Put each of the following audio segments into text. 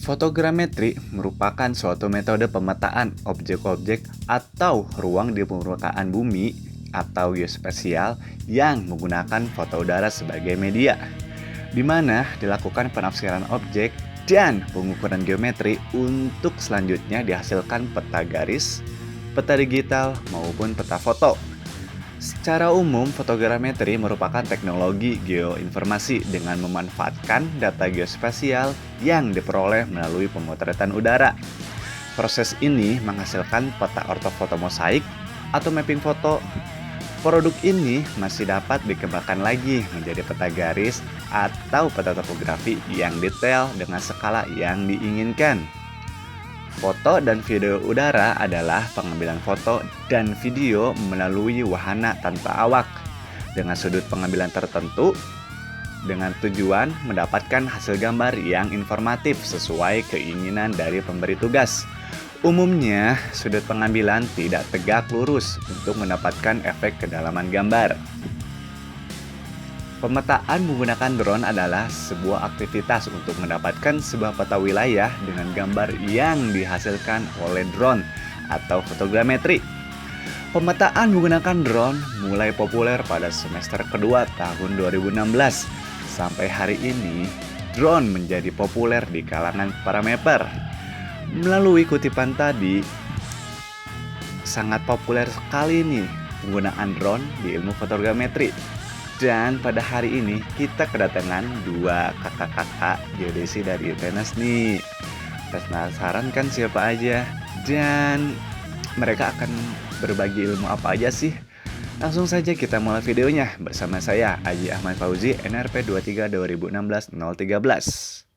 Fotogrametri merupakan suatu metode pemetaan objek-objek atau ruang di permukaan bumi atau geospasial yang menggunakan foto udara sebagai media, di mana dilakukan penafsiran objek dan pengukuran geometri untuk selanjutnya dihasilkan peta garis, peta digital, maupun peta foto. Secara umum, fotogrametri merupakan teknologi geoinformasi dengan memanfaatkan data geospasial yang diperoleh melalui pemotretan udara. Proses ini menghasilkan peta ortofoto mosaik atau mapping foto. Produk ini masih dapat dikembangkan lagi menjadi peta garis atau peta topografi yang detail dengan skala yang diinginkan. Foto dan video udara adalah pengambilan foto dan video melalui wahana tanpa awak dengan sudut pengambilan tertentu dengan tujuan mendapatkan hasil gambar yang informatif sesuai keinginan dari pemberi tugas. Umumnya, sudut pengambilan tidak tegak lurus untuk mendapatkan efek kedalaman gambar. Pemetaan menggunakan drone adalah sebuah aktivitas untuk mendapatkan sebuah peta wilayah dengan gambar yang dihasilkan oleh drone atau fotogrametri. Pemetaan menggunakan drone mulai populer pada semester kedua tahun 2016. Sampai hari ini, drone menjadi populer di kalangan para mapper. Melalui kutipan tadi, sangat populer sekali nih penggunaan drone di ilmu fotogrametri. Dan pada hari ini kita kedatangan dua kakak-kakak geodesi dari UTNAS nih. Penasaran kan siapa aja? Dan mereka akan berbagi ilmu apa aja sih? Langsung saja kita mulai videonya bersama saya Aji Ahmad Fauzi, NRP 23 2016 013.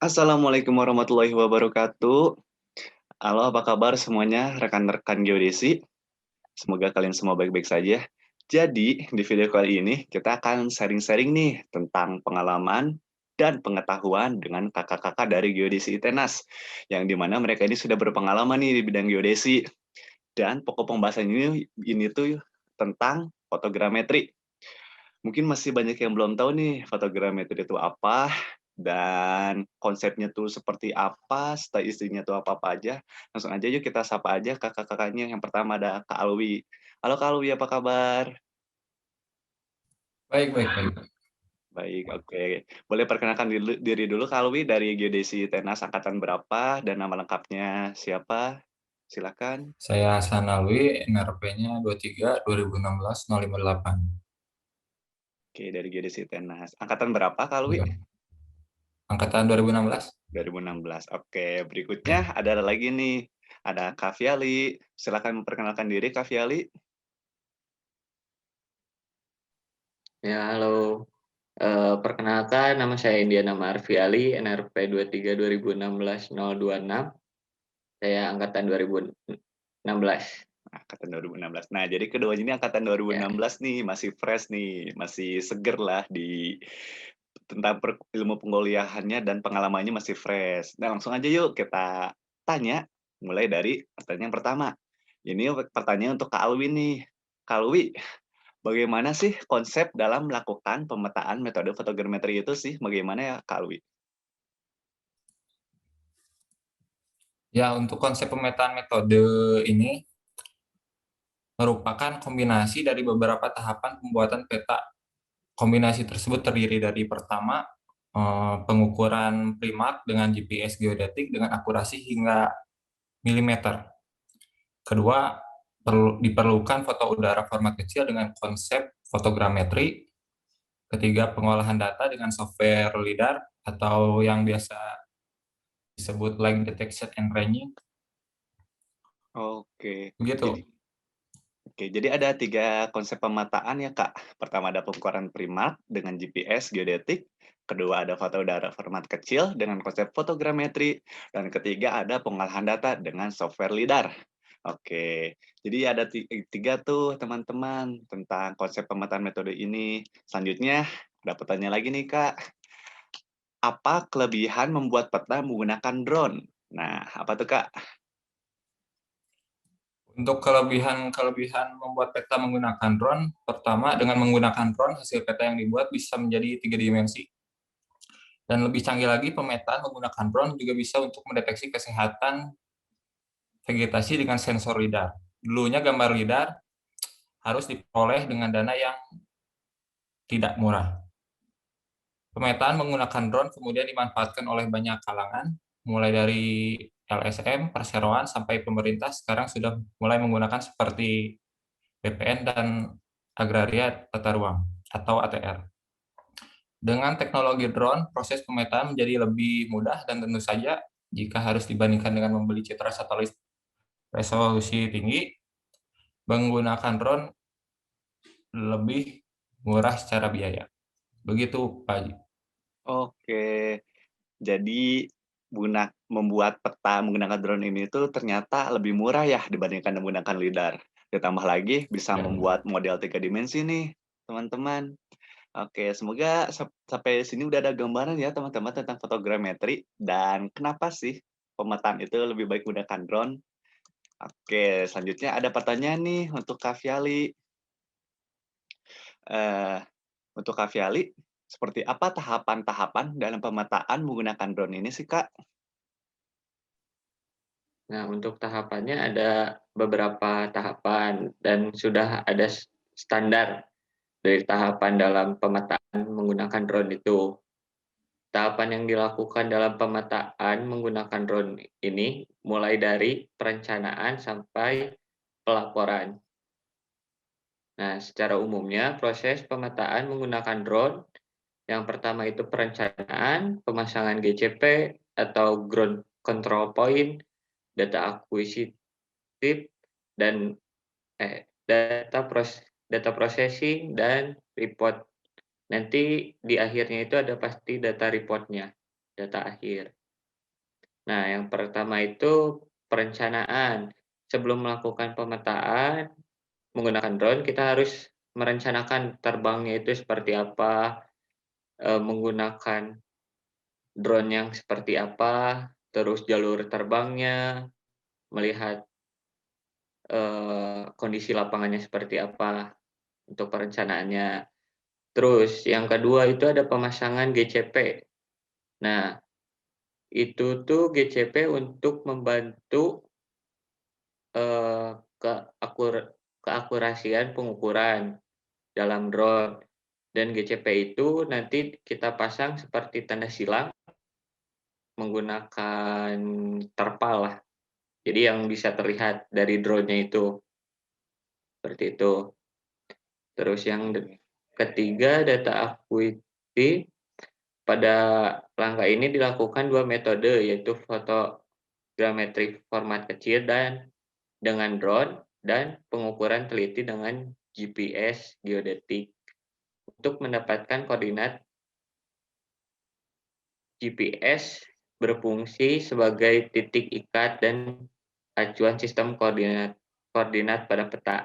Assalamualaikum warahmatullahi wabarakatuh. Halo, apa kabar semuanya rekan-rekan geodesi? Semoga kalian semua baik-baik saja. Jadi, di video kali ini kita akan sharing-sharing nih tentang pengalaman dan pengetahuan dengan kakak-kakak dari geodesi ITENAS, yang dimana mereka ini sudah berpengalaman nih di bidang geodesi. Dan pokok pembahasan ini tuh tentang fotogrametri. Mungkin masih banyak yang belum tahu nih fotogrametri itu apa, dan konsepnya tuh seperti apa, style isinya tuh apa-apa aja. Langsung aja yuk kita sapa aja kakak-kakaknya. Yang pertama ada Kak Alwi. Halo Kak Alwi, apa kabar? Baik baik baik. Baik, oke. Boleh perkenalkan diri dulu Kak Alwi dari Geodesi Tenas angkatan berapa dan nama lengkapnya siapa? Silakan. Saya Hasan Alwi, NRP-nya 23 2016 058. Oke, dari Geodesi Tenas. Angkatan berapa Kak Alwi? Iya. Angkatan 2016? 2016. Oke, berikutnya ada lagi nih. Ada Kak Fiali. Silakan memperkenalkan diri Kak Fiali. Ya, halo. Perkenalkan, nama saya Indiana Marfi Ali, NRP 23 2016 026. Saya angkatan 2016. Angkatan 2016. Nah, jadi keduanya ini angkatan Ya, 2016 nih, masih fresh nih, masih seger lah di tentang ilmu penguliahannya dan pengalamannya masih fresh. Nah, langsung aja yuk kita tanya, mulai dari pertanyaan yang pertama. Ini pertanyaan untuk Kak Alwi nih. Kak Alwi, bagaimana sih konsep dalam melakukan pemetaan metode fotogrametri itu sih? Bagaimana ya Kak Alwi? Ya, untuk konsep pemetaan metode ini merupakan kombinasi dari beberapa tahapan pembuatan peta. Kombinasi tersebut terdiri dari pertama, pengukuran primat dengan GPS geodetik dengan akurasi hingga milimeter. Kedua, diperlukan foto udara format kecil dengan konsep fotogrametri. Ketiga, pengolahan data dengan software LiDAR atau yang biasa disebut line detection and ranging. Oke. Jadi Begitu. jadi ada 3 konsep pemetaan ya, Kak. Pertama ada pengukuran primat dengan GPS geodetik, kedua ada foto udara format kecil dengan konsep fotogrametri, dan ketiga ada pengolahan data dengan software LiDAR. Oke, jadi ada 3 tuh teman-teman tentang konsep pemetaan metode ini. Selanjutnya ada pertanyaan lagi nih, Kak. Apa kelebihan membuat peta menggunakan drone? Nah, apa tuh, Kak? Untuk kelebihan membuat peta menggunakan drone, pertama dengan menggunakan drone hasil peta yang dibuat bisa menjadi 3 dimensi. Dan lebih canggih lagi, pemetaan menggunakan drone juga bisa untuk mendeteksi kesehatan vegetasi dengan sensor lidar. Dulunya gambar lidar harus diperoleh dengan dana yang tidak murah. Pemetaan menggunakan drone kemudian dimanfaatkan oleh banyak kalangan, mulai dari LSM, perseroan, sampai pemerintah sekarang sudah mulai menggunakan seperti BPN dan Agraria Tata Ruang atau ATR. Dengan teknologi drone, proses pemetaan menjadi lebih mudah dan tentu saja jika harus dibandingkan dengan membeli citra satelit resolusi tinggi, menggunakan drone lebih murah secara biaya. Begitu, Pak Haji. Oke, jadi membuat peta menggunakan drone ini tuh ternyata lebih murah ya dibandingkan menggunakan lidar. Ditambah lagi bisa Ya. membuat model 3 dimensi nih, teman-teman. Oke, semoga sampai sini udah ada gambaran ya teman-teman tentang fotogrametri dan kenapa sih pemetaan itu lebih baik menggunakan drone. Oke, selanjutnya ada pertanyaan nih untuk Kak Fiali. Eh, untuk Kak Fiali, seperti apa tahapan-tahapan dalam pemetaan menggunakan drone ini sih, Kak? Nah, untuk tahapannya ada beberapa tahapan dan sudah ada standar dari tahapan dalam pemetaan menggunakan drone itu. Tahapan yang dilakukan dalam pemetaan menggunakan drone ini mulai dari perencanaan sampai pelaporan. Nah, secara umumnya proses pemetaan menggunakan drone yang pertama itu perencanaan, pemasangan GCP atau ground control point, data akuisitif dan data processing dan report. Nanti di akhirnya itu ada pasti data reportnya, data akhir. Nah, yang pertama itu perencanaan. Sebelum melakukan pemetaan menggunakan drone, kita harus merencanakan terbangnya itu seperti apa, menggunakan drone yang seperti apa, terus jalur terbangnya, melihat kondisi lapangannya seperti apa untuk perencanaannya. Terus yang kedua itu ada pemasangan GCP. Nah, itu tuh GCP untuk membantu eh, keakurasian pengukuran dalam drone. Dan GCP itu nanti kita pasang seperti tanda silang menggunakan terpal lah. Jadi yang bisa terlihat dari drone-nya itu seperti itu. Terus yang ketiga data akuiti. Pada langkah ini dilakukan dua metode yaitu fotogrametri format kecil dan dengan drone dan pengukuran teliti dengan GPS geodetik. Untuk mendapatkan koordinat, GPS berfungsi sebagai titik ikat dan acuan sistem koordinat pada peta.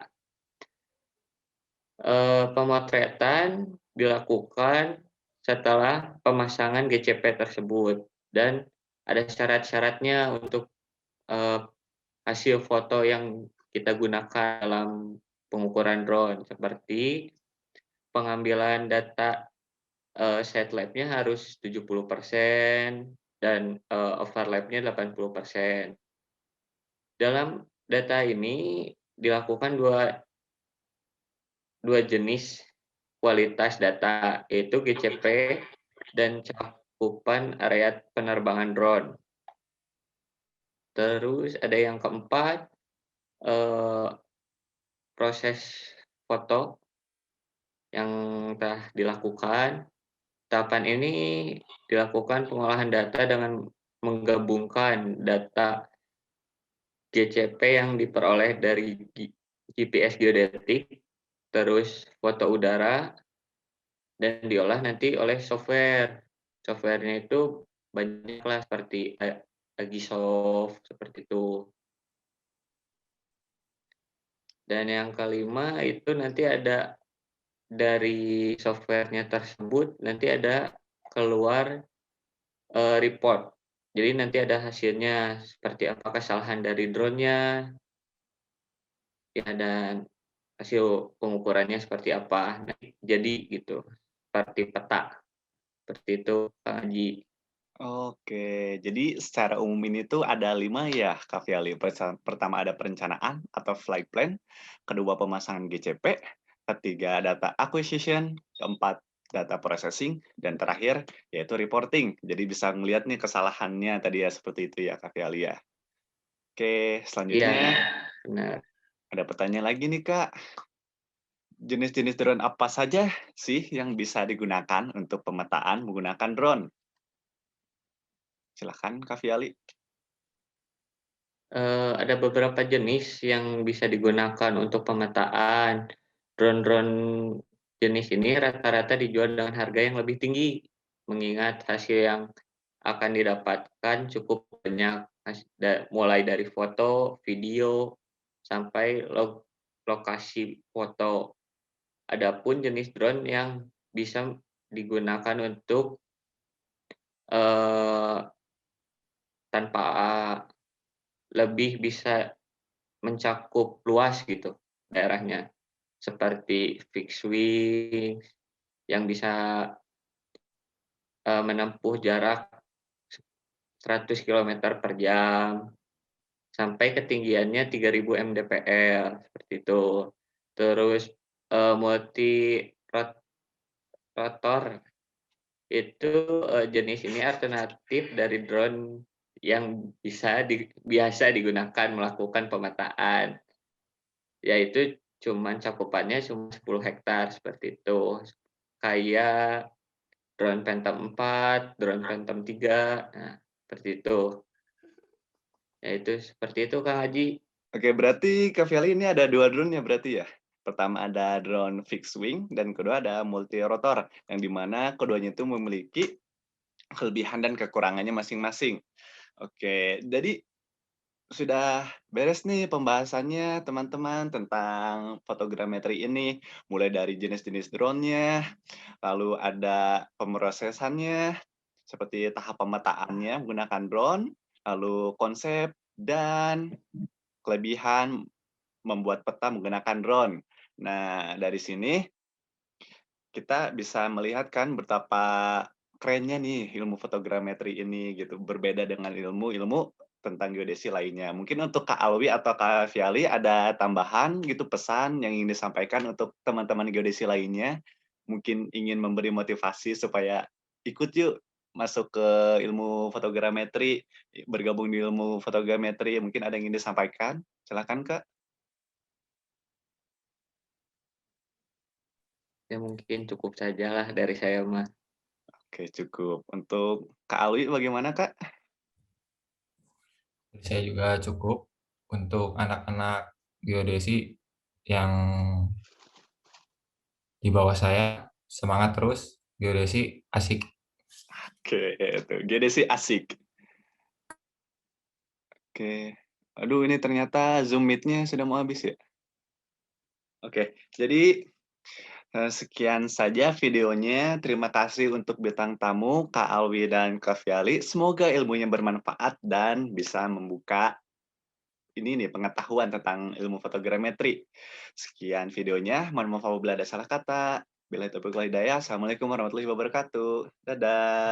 Pemotretan dilakukan setelah pemasangan GCP tersebut dan ada syarat-syaratnya untuk hasil foto yang kita gunakan dalam pengukuran drone seperti pengambilan data satelit-nya harus 70% dan overlap-nya 80%. Dalam data ini dilakukan dua jenis kualitas data, yaitu GCP dan cakupan area penerbangan drone. Terus ada yang keempat, proses foto yang telah dilakukan. Tahapan ini dilakukan pengolahan data dengan menggabungkan data GCP yang diperoleh dari GPS geodetik, terus foto udara, dan diolah nanti oleh software. Softwarenya itu banyaklah seperti Agisoft, seperti itu. Dan yang kelima itu nanti ada dari softwarenya tersebut nanti ada keluar report. Jadi nanti ada hasilnya seperti apa kesalahan dari drone-nya, ya, dan hasil pengukurannya seperti apa. Nah, jadi gitu, seperti peta, seperti itu, Kak Haji. Oke, jadi secara umum ini tuh ada 5 ya, Kak Viali. Pertama ada perencanaan atau flight plan, kedua pemasangan GCP, ketiga data acquisition, keempat data processing, dan terakhir yaitu reporting. Jadi bisa ngelihat nih kesalahannya tadi ya seperti itu ya, Kak Viali ya. Oke, Iya, selanjutnya benar. ada pertanyaan lagi nih, Kak. Jenis-jenis drone apa saja sih yang bisa digunakan untuk pemetaan menggunakan drone? Silahkan, Kak Viali. Ada beberapa jenis yang bisa digunakan untuk pemetaan. Drone-drone jenis ini rata-rata dijual dengan harga yang lebih tinggi, mengingat hasil yang akan didapatkan cukup banyak, mulai dari foto, video, sampai lokasi foto. Adapun jenis drone yang bisa digunakan untuk, eee, tanpa lebih bisa mencakup luas gitu daerahnya, seperti fixed wing yang bisa, menempuh jarak 100 kilometer per jam sampai ketinggiannya 3.000 mdpl, seperti itu. Terus, multi rotor itu, jenis ini alternatif dari drone yang biasa digunakan melakukan pemetaan. Yaitu cakupannya cuma 10 hektar seperti itu. Kayak drone Phantom 4, drone Phantom 3, nah seperti itu. Yaitu seperti itu, Kang Haji. Oke, berarti Kak Viali ini ada 2 drone ya berarti ya? Pertama ada drone fixed wing dan kedua ada multi rotor, yang di mana keduanya itu memiliki kelebihan dan kekurangannya masing-masing. Oke, jadi sudah beres nih pembahasannya teman-teman tentang fotogrametri ini, mulai dari jenis-jenis drone-nya, lalu ada pemrosesannya, seperti tahap pemetaannya menggunakan drone, lalu konsep dan kelebihan membuat peta menggunakan drone. Nah, dari sini kita bisa melihat kan betapa kerennya nih ilmu fotogrametri ini gitu, berbeda dengan ilmu-ilmu tentang geodesi lainnya. Mungkin untuk Kak Alwi atau Kak Viali ada tambahan gitu pesan yang ingin disampaikan untuk teman-teman geodesi lainnya? Mungkin ingin memberi motivasi supaya ikut yuk masuk ke ilmu fotogrametri, bergabung di ilmu fotogrametri, mungkin ada yang ingin disampaikan? Silakan Kak. Ya mungkin cukup sajalah dari saya mah. Oke, cukup. Untuk Kak Alwi bagaimana, Kak? Saya juga cukup untuk anak-anak geodesi yang di bawah saya, semangat terus, geodesi asik. Oke, itu. Geodesi asik. Oke. Aduh, ini ternyata Zoom Meet-nya sudah mau habis ya? Oke, jadi sekian saja videonya. Terima kasih untuk bintang tamu Kak Alwi dan Kak Viali. Semoga ilmunya bermanfaat dan bisa membuka ini nih pengetahuan tentang ilmu fotogrametri. Sekian videonya. Mohon maaf apabila ada salah kata. Bila itu hidayah. Assalamualaikum warahmatullahi wabarakatuh. Dadah.